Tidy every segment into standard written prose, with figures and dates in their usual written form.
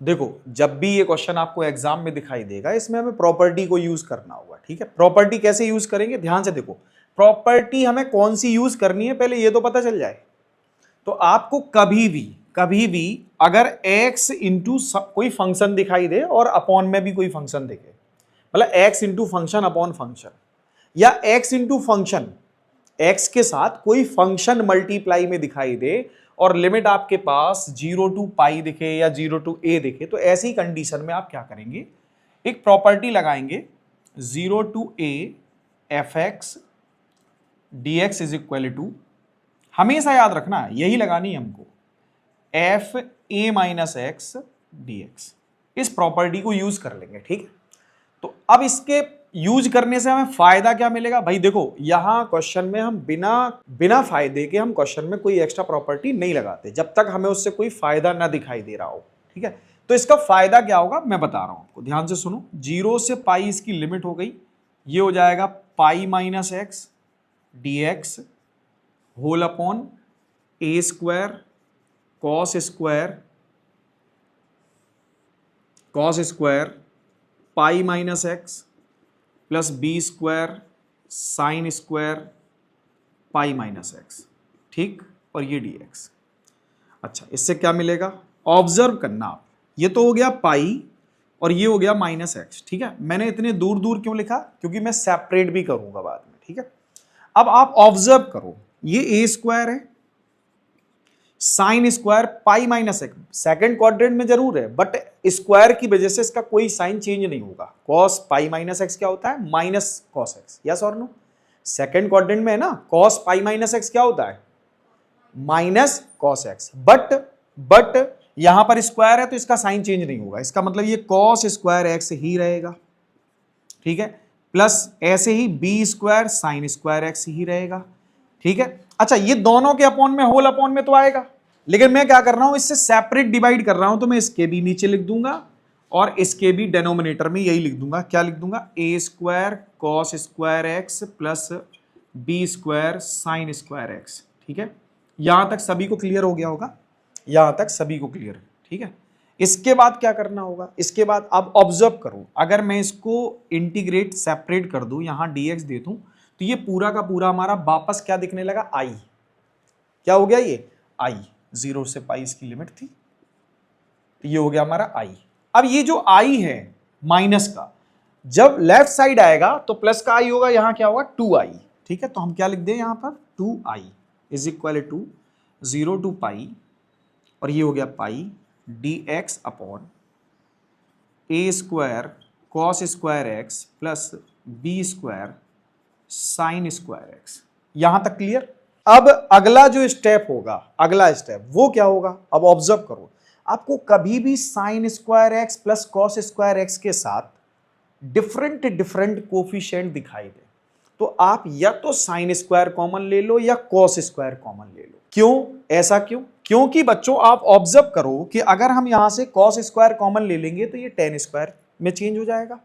देखो जब भी ये क्वेश्चन आपको एग्जाम में दिखाई देगा इसमें हमें प्रॉपर्टी को यूज करना होगा, ठीक है। प्रॉपर्टी कैसे यूज करेंगे, ध्यान से देखो। प्रॉपर्टी हमें कौन सी यूज करनी है पहले ये तो पता चल जाए। तो आपको कभी भी अगर x इंटू कोई फंक्शन दिखाई दे और अपॉन में भी कोई फंक्शन दिखे, मतलब x into function upon function, या x इंटू फंक्शन x के साथ कोई फंक्शन मल्टीप्लाई में दिखाई दे और लिमिट आपके पास 0 टू पाई दिखे या 0 टू a दिखे, तो ऐसी कंडीशन में आप क्या करेंगे, एक प्रॉपर्टी लगाएंगे 0 to a f x D x is equal to, हमेशा याद रखना यही लगानी है हमको, f a minus x D x. इस प्रॉपर्टी को यूज कर लेंगे, ठीक है। तो अब इसके यूज करने से हमें फायदा क्या मिलेगा भाई, देखो यहां क्वेश्चन में हम बिना फायदे के हम क्वेश्चन में कोई एक्स्ट्रा प्रॉपर्टी नहीं लगाते जब तक हमें उससे कोई फायदा ना दिखाई दे रहा हो, ठीक है। तो इसका फायदा क्या होगा मैं बता रहा हूं आपको, ध्यान से सुनो। 0 से पाई इसकी लिमिट हो गई, ये हो जाएगा pi minus x D X whole upon A square cos square pi minus X plus B square sine square pi minus X, ठीक, और ये डी एक्स। अच्छा इससे क्या मिलेगा, ऑब्जर्व करना आप, ये तो हो गया पाई और ये हो गया माइनस एक्स, ठीक है। मैंने इतने दूर दूर क्यों लिखा, क्योंकि मैं सेपरेट भी करूंगा बाद में, ठीक है। अब आप ऑब्जर्व करो, ये ए स्क्वायर है sign square pi minus x, second quadrant में जरूर है बट स्क्वायर की वजह से इसका कोई साइन चेंज नहीं होगा। कॉस पाई माइनस एक्स क्या होता है, माइनस कॉस एक्स, यस और नो। सेकंड क्वाड्रेंट में है ना, कॉस पाई माइनस एक्स क्या होता है, माइनस कॉस एक्स, बट यहां पर स्क्वायर है तो इसका साइन चेंज नहीं होगा, इसका मतलब ये कॉस स्क्वायर एक्स ही रहेगा, ठीक है, प्लस ऐसे ही B square sine square X ही रहेगा, ठीक है। अच्छा ये दोनों के अपॉन में होल अपॉन में तो आएगा, लेकिन मैं क्या कर रहा हूं, इससे सेपरेट डिवाइड कर रहा हूं, तो मैं इसके भी नीचे लिख दूंगा और इसके भी डेनोमिनेटर में यही लिख दूंगा, क्या लिख दूंगा, A square cos square X plus B square sine square X, ठीक है। यहां तक सभी को क्लियर हो गया होगा, यहां तक सभी को क्लियर, ठीक है। इसके बाद क्या करना होगा, इसके बाद अब ऑब्जर्व करो, अगर मैं इसको इंटीग्रेट सेपरेट कर दूं, यहां dx दे दूं, तो ये पूरा का पूरा हमारा वापस क्या दिखने लगा, आई, क्या हो गया ये आई, 0 से पाई इसकी लिमिट थी, तो ये हो गया हमारा आई। अब ये जो आई है माइनस का, जब लेफ्ट साइड आएगा तो प्लस का आई होगा, यहां क्या होगा 2i, ठीक है। तो हम क्या लिख दें यहां पर 2i is equal to 0 to pi, और ये हो गया pi D X upon A square cos square X plus B square sine square X. यहां तक क्लियर। अब अगला जो स्टेप होगा, अगला स्टेप वो क्या होगा, अब ऑब्जर्व करो, आपको कभी भी sign square X plus cos square x के साथ डिफरेंट कोफिशिएंट दिखाई दे, तो आप या तो साइन स्क्वायर कॉमन ले लो या कॉस स्क्वायर कॉमन ले लो। क्यों, ऐसा क्यों, क्योंकि बच्चों आप ऑब्जर्व करो कि अगर हम यहां से कॉस स्क्वायर कॉमन ले लेंगे तो ये टेन स्क्वायर में चेंज हो जाएगा,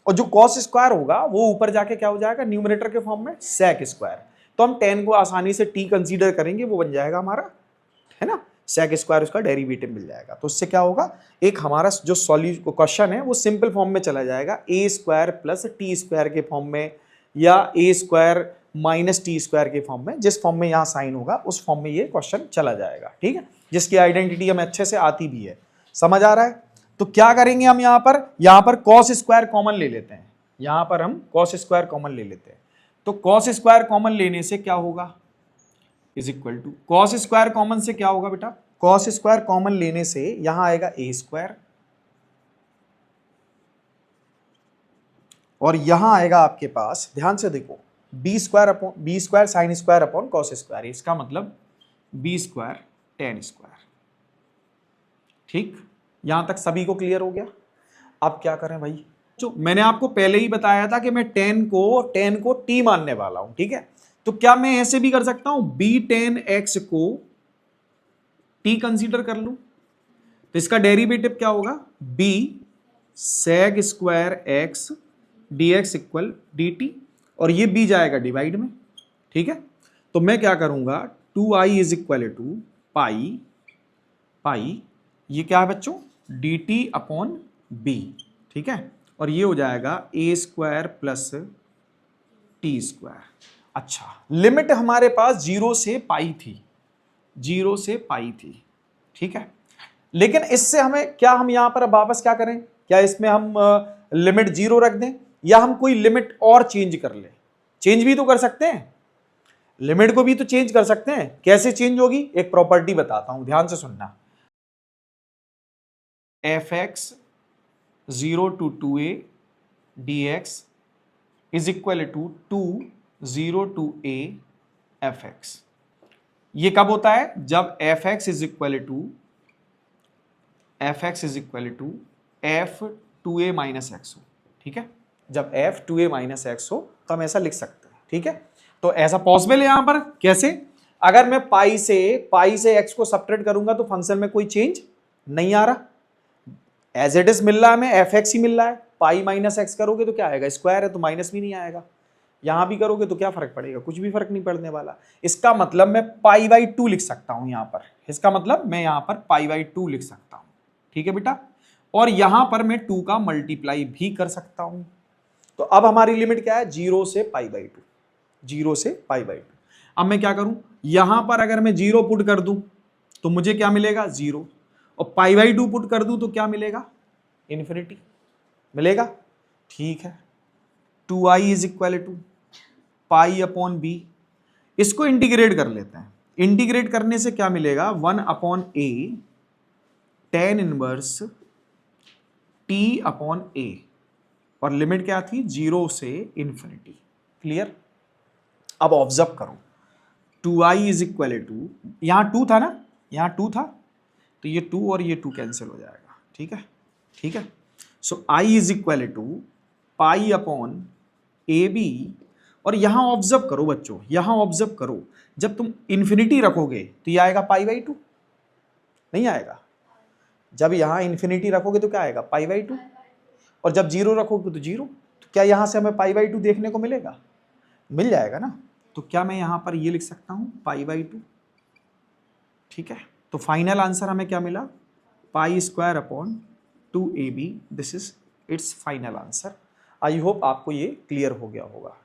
और जो कॉस स्क्वायर होगा वो ऊपर जाके क्या हो जाएगा, न्यूमरेटर के फॉर्म में सेक स्क्वायर। तो हम टेन को आसानी से टी कंसीडर करेंगे, वो बन जाएगा हमारा, है ना, सेक स्क्वायर, उसका डेरिवेटिव मिल जाएगा। तो उससे क्या होगा, एक हमारा जो क्वेश्चन है वो सिंपल फॉर्म में चला जाएगा, ए स्क्वायर प्लस टी स्क्वायर के फॉर्म में, या ए स्क्वायर माइनस टी स्क्वायर के फॉर्म में, जिस फॉर्म में यहाँ साइन होगा उस फॉर्म में ये क्वेश्चन चला जाएगा, ठीक है, जिसकी आइडेंटिटी हमें अच्छे से आती भी है। समझ आ रहा है। तो क्या करेंगे हम यहाँ पर कॉस स्क्वायर कॉमन ले लेते हैं, यहाँ पर हम कॉस स्क्वायर कॉमन ले लेते हैं। तो कॉस स्क्वायर कॉमन लेने से क्या होगा, is equal to, cos square common से क्या होगा बेटा, कॉस स्क्वायर कॉमन लेने से यहां आएगा ए स्क्वायर, और यहां आएगा आपके पास, ध्यान से देखो, b square sine square upon cos square, इसका मतलब बी स्क्वायर टेन स्क्वायर, ठीक। यहां तक सभी को क्लियर हो गया। अब क्या करें भाई, जो मैंने आपको पहले ही बताया था कि मैं टेन को टी मानने वाला हूं, ठीक है। तो क्या मैं ऐसे भी कर सकता हूं, बी टेन एक्स को टी कंसीडर कर लूं, तो इसका डेरिवेटिव क्या होगा, b sec square x D x equal d t, और ये बी जाएगा डिवाइड में, ठीक है। तो मैं क्या करूंगा, 2i इज इक्वल टू पाई, ये क्या है बच्चों, डी टी अपॉन बी, ठीक है, और ये हो जाएगा ए स्क्वायर प्लस टी स्क्वायर। अच्छा, लिमिट हमारे पास 0 से पाई थी, 0 से पाई थी, ठीक है, लेकिन इससे हमें क्या, हम यहां पर अब वापस क्या करें, क्या इसमें हम लिमिट 0 रख दें या हम कोई लिमिट और चेंज कर लें? चेंज भी तो कर सकते हैं, लिमिट को भी तो चेंज कर सकते हैं। कैसे चेंज होगी, एक प्रॉपर्टी बताता हूं, ध्यान से सुनना। F x 0 to 2a dx is equal to 0 to a f x. ये कब होता है, जब f x is equal to f 2a minus x हो, ठीक है, जब एफ 2a माइनस एक्स हो तो हम ऐसा लिख सकते हैं, ठीक है। तो ऐसा पॉसिबल है यहां पर, कैसे, अगर मैं पाई से एक्स को सब्ट्रैक्ट करूंगा तो फंक्शन में कोई चेंज नहीं आ रहा, एज इट इज मिल रहा है, हमें एफ एक्स ही मिल रहा है। पाई माइनस एक्स करोगे तो क्या आएगा, स्क्वायर है तो माइनस भी नहीं आएगा, यहां भी करोगे तो क्या फर्क पड़ेगा, कुछ भी फर्क नहीं पड़ने वाला। इसका मतलब मैं पाई बाई 2 लिख सकता हूं यहां पर, इसका मतलब मैं यहां पर पाई बाई 2 लिख सकता हूं, ठीक है बेटा, और यहां पर मैं 2 का मल्टीप्लाई भी कर सकता हूं। तो अब हमारी लिमिट क्या है, 0 से पाई बाई 2, 0 से पाई बाई 2। अब मैं क्या करूं, यहां पर अगर मैं 0 पुट कर दूं तो मुझे क्या मिलेगा, 0, और पाई बाई 2 पुट कर दूं तो क्या मिलेगा, इन्फिनिटी मिलेगा, ठीक है। 2i is equal to pi upon b, इसको इंटीग्रेट कर लेते हैं, इंटीग्रेट करने से क्या मिलेगा, 1 upon a tan inverse t upon a, और लिमिट क्या थी, 0 से इन्फिनिटी, क्लियर। अब ऑब्जर्व करो, 2i इज इक्वल टू, यहां 2 था ना, यहां 2 था, तो ये 2 और ये 2 कैंसिल हो जाएगा, ठीक है, ठीक है। So i is equal to pi upon a b, और यहां ऑब्जर्व करो बच्चों, यहां ऑब्जर्व करो, जब तुम इन्फिनिटी रखोगे तो ये आएगा पाई बाई 2, नहीं आएगा, जब यहां इन्फिनिटी रखोगे तो क्या आएगा, पाई बाई 2, और जब 0 रखोगे तो 0, तो क्या यहां से हमें पाई बाई 2 देखने को मिलेगा, मिल जाएगा ना। तो क्या मैं यहां पर ये लिख सकता हूं, पाई बाई 2, ठीक है। तो फाइनल आंसर हमें क्या मिला, pi square upon 2ab, this is it's final answer. I hope आपको ये क्लियर हो गया होगा।